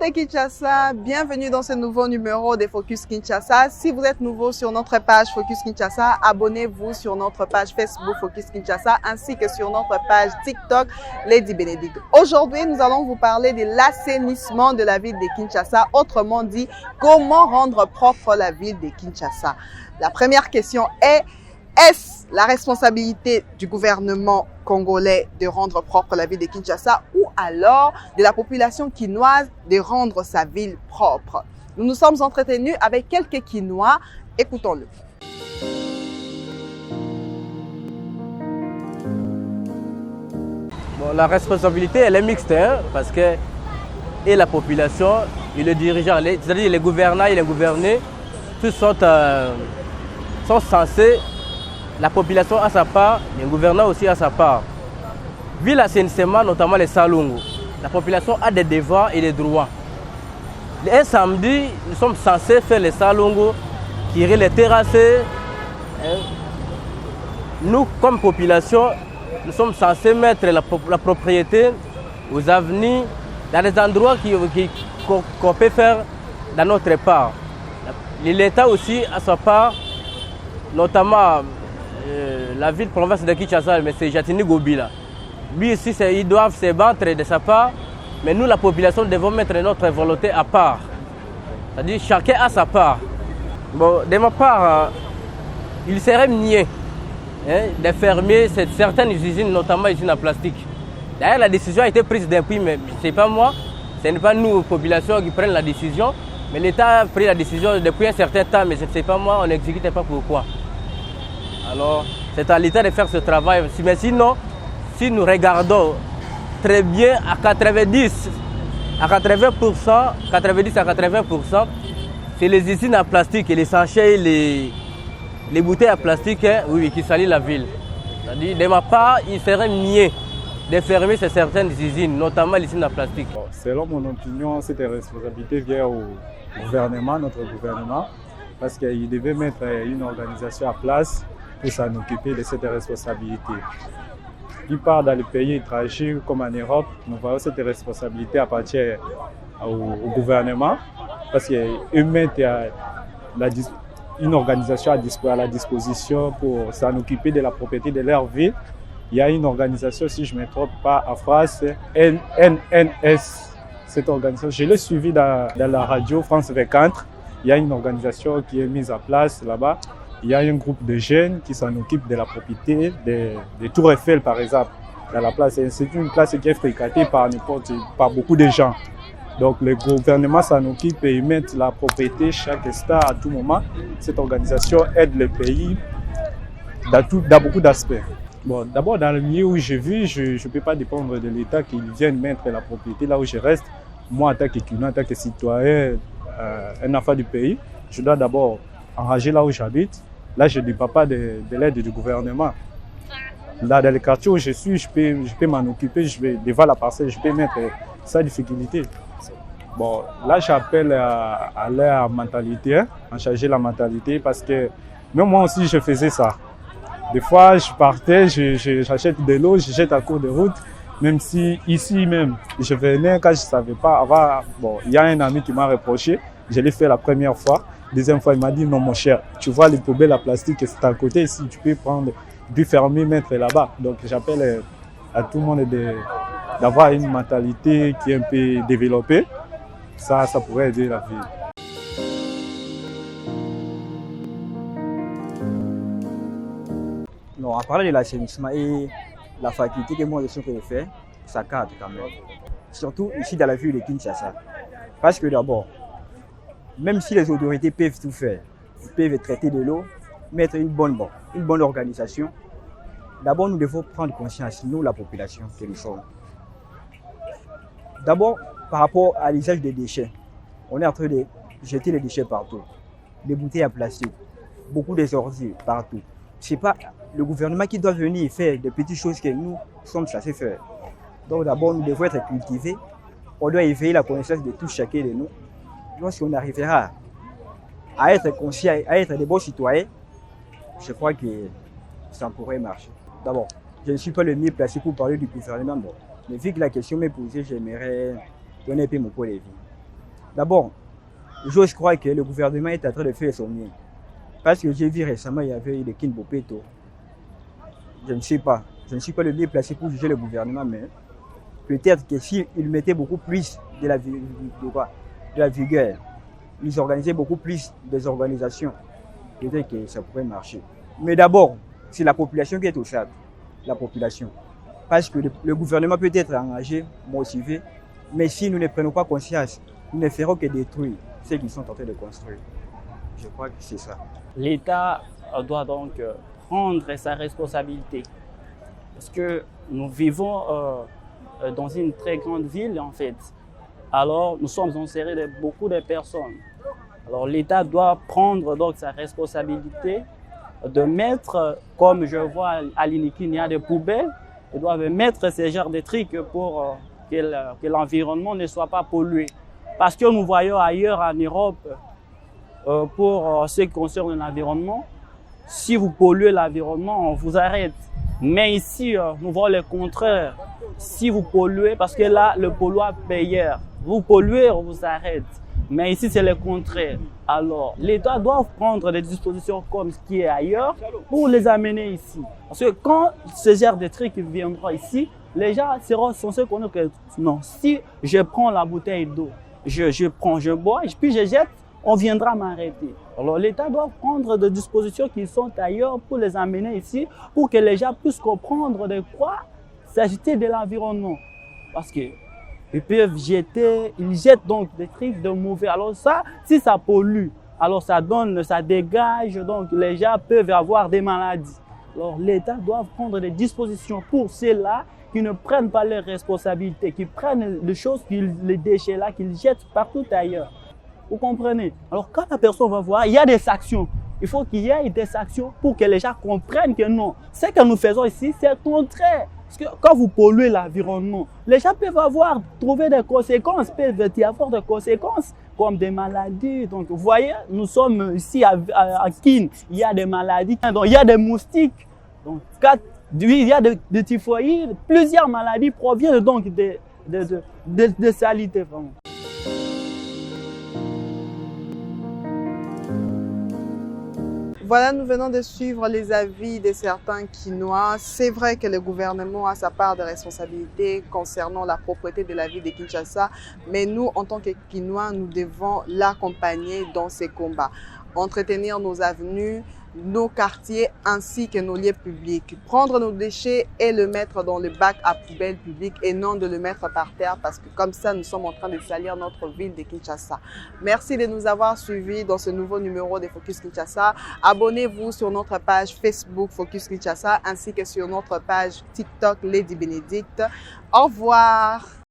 Santé Kinshasa, bienvenue dans ce nouveau numéro des Focus Kinshasa. Si vous êtes nouveau sur notre page Focus Kinshasa, abonnez-vous sur notre page Facebook Focus Kinshasa ainsi que sur notre page TikTok Lady Bénédicte. Aujourd'hui, nous allons vous parler de l'assainissement de la ville de Kinshasa, autrement dit, comment rendre propre la ville de Kinshasa. La première question est-ce la responsabilité du gouvernement congolais de rendre propre la ville de Kinshasa ou alors de la population quinoise de rendre sa ville propre? Nous nous sommes entretenus avec quelques Quinois. Écoutons-le. Bon, la responsabilité, elle est mixte, hein, parce que et la population, et les dirigeants, c'est-à-dire les gouvernants et les gouvernés, tous sont censés. La population a sa part, les gouvernants aussi a sa part. Vu l'assainissement, notamment les Salongo, la population a des devoirs et des droits. Un samedi, nous sommes censés faire les Salongo, tirer les terrasser. Nous, comme population, nous sommes censés mettre la propriété aux avenues, dans les endroits qu'on peut faire dans notre part. L'État aussi a sa part, notamment la ville-province de Kinshasa, mais c'est Jatini Gobila. Lui ici, ils doivent se battre de sa part, mais nous, la population, devons mettre notre volonté à part. C'est-à-dire chacun a sa part. Bon, de ma part, il serait niais de fermer certaines usines, notamment les usines en plastique. D'ailleurs, la décision a été prise depuis, mais ce n'est pas moi, ce n'est pas nous, population, qui prennent la décision, mais l'État a pris la décision depuis un certain temps, mais je ne sais pas moi, on n'exécute pas pourquoi. Alors, c'est à l'État de faire ce travail. Mais sinon, si nous regardons très bien, à 90 à 80%, c'est les usines en plastique et les sachets, les bouteilles en plastique oui, qui salissent la ville. C'est-à-dire, de ma part, il serait mieux de fermer certaines usines, notamment les usines en plastique. Selon mon opinion, cette responsabilité vient au gouvernement, notre gouvernement, parce qu'il devait mettre une organisation à place pour s'en occuper de cette responsabilité. D'une part, dans les pays étrangers comme en Europe, nous voyons cette responsabilité appartient au gouvernement parce qu'ils mettent une organisation à la disposition pour s'en occuper de la propriété de leur ville. Il y a une organisation, si je ne me trompe pas, en France, NNS. Cette organisation, je l'ai suivie dans la radio France 24. Il y a une organisation qui est mise en place là-bas. Il y a un groupe de jeunes qui s'en occupent de la propriété des Tours Eiffel, par exemple, dans la place. C'est une place qui est fréquentée par beaucoup de gens. Donc, le gouvernement s'en occupe et ils mettent la propriété chaque État à tout moment. Cette organisation aide le pays dans beaucoup d'aspects. Bon, d'abord, dans le milieu où je vis, je ne peux pas dépendre de l'État qui vienne mettre la propriété là où je reste. Moi, en tant qu'étudiant, en tant que citoyen, un enfant du pays, je dois d'abord enrager là où j'habite. Là, je ne dépends pas de l'aide du gouvernement. Là, dans le quartier où je suis, je peux m'en occuper, je vais devant la parcelle, je peux mettre sans difficulté. Bon, là, j'appelle à leur mentalité, à changer la mentalité, parce que même moi aussi, je faisais ça. Des fois, je partais, j'achète de l'eau, je jette à court de route, même si ici même, je venais quand je ne savais pas. Avant, bon, il y a un ami qui m'a reproché, je l'ai fait la première fois. Deuxième fois, il m'a dit non mon cher, tu vois les poubelles à plastique, c'est à côté ici, tu peux prendre, puis fermer, mettre là-bas. Donc j'appelle à tout le monde d'avoir une mentalité qui est un peu développée. Ça pourrait aider la ville. Non, à parler de l'assainissement et la faculté que moi je sais que je fais, ça cadre quand même. Surtout ici dans la ville de Kinshasa. Parce que d'abord, même si les autorités peuvent tout faire, ils peuvent traiter de l'eau, mettre une bonne organisation, d'abord nous devons prendre conscience, nous la population que nous sommes. D'abord, par rapport à l'usage des déchets, on est en train de jeter les déchets partout. Des bouteilles en plastique, beaucoup de ordures partout. Ce n'est pas le gouvernement qui doit venir faire des petites choses que nous sommes censés faire. Donc d'abord, nous devons être cultivés. On doit éveiller la connaissance de tout chacun de nous. Lorsqu'on arrivera à être conscient, à être des bons citoyens, je crois que ça pourrait marcher. D'abord, je ne suis pas le mieux placé pour parler du gouvernement, mais vu que la question m'est posée, j'aimerais donner un peu mon point de vue. D'abord, j'ose croire que le gouvernement est en train de faire son mieux. Parce que j'ai vu récemment, il y avait eu le King Bopeto. Je ne sais pas. Je ne suis pas le mieux placé pour juger le gouvernement, mais peut-être que s'ils mettaient beaucoup plus de la vigueur, ils organisaient beaucoup plus des organisations, peut-être que ça pourrait marcher. Mais d'abord, c'est la population qui est au stade. La population. Parce que le gouvernement peut être engagé, motivé, mais si nous ne prenons pas conscience, nous ne ferons que détruire ce qu'ils sont en train de construire. Je crois que c'est ça. L'État doit donc prendre sa responsabilité. Parce que nous vivons dans une très grande ville, en fait. Alors, nous sommes enserrés de beaucoup de personnes. Alors, l'État doit prendre donc sa responsabilité de mettre, comme je vois à l'Inikin, il y a des poubelles, ils doivent mettre ces genres de trucs pour que l'environnement ne soit pas pollué. Parce que nous voyons ailleurs en Europe, pour ce qui concerne l'environnement, si vous polluez l'environnement, on vous arrête. Mais ici, nous voyons le contraire. Si vous polluez, parce que là, le pollueur payeur, vous polluez, on vous arrête. Mais ici, c'est le contraire. Alors, l'État doit prendre des dispositions comme ce qui est ailleurs pour les amener ici. Parce que quand ce genre de trucs viendront ici, les gens seront censés connaître que non, si je prends la bouteille d'eau, je bois, puis je jette, on viendra m'arrêter. Alors l'État doit prendre des dispositions qui sont ailleurs pour les amener ici, pour que les gens puissent comprendre de quoi s'agit de l'environnement. Parce que ils peuvent jeter, ils jettent donc des trucs de mauvais. Alors ça, si ça pollue, alors ça dégage, donc les gens peuvent avoir des maladies. Alors l'État doit prendre des dispositions pour ceux-là qui ne prennent pas leurs responsabilités, qui prennent les choses, les déchets là, qu'ils jettent partout ailleurs. Vous comprenez? Alors quand la personne va voir, il y a des actions. Il faut qu'il y ait des actions pour que les gens comprennent que non, ce que nous faisons ici, c'est le contraire. Parce que quand vous polluez l'environnement, les gens peuvent trouver des conséquences, peuvent y avoir des conséquences comme des maladies. Donc vous voyez, nous sommes ici à Kin, il y a des maladies, donc il y a des moustiques. Donc il y a des typhoïdes, plusieurs maladies proviennent donc de saleté vraiment. Voilà, nous venons de suivre les avis de certains Kinois. C'est vrai que le gouvernement a sa part de responsabilité concernant la propreté de la ville de Kinshasa, mais nous, en tant que Kinois, nous devons l'accompagner dans ses combats. Entretenir nos avenues, nos quartiers ainsi que nos lieux publics. Prendre nos déchets et le mettre dans le bac à poubelle public et non de le mettre par terre parce que comme ça, nous sommes en train de salir notre ville de Kinshasa. Merci de nous avoir suivis dans ce nouveau numéro de Focus Kinshasa. Abonnez-vous sur notre page Facebook Focus Kinshasa ainsi que sur notre page TikTok Lady Benedict. Au revoir.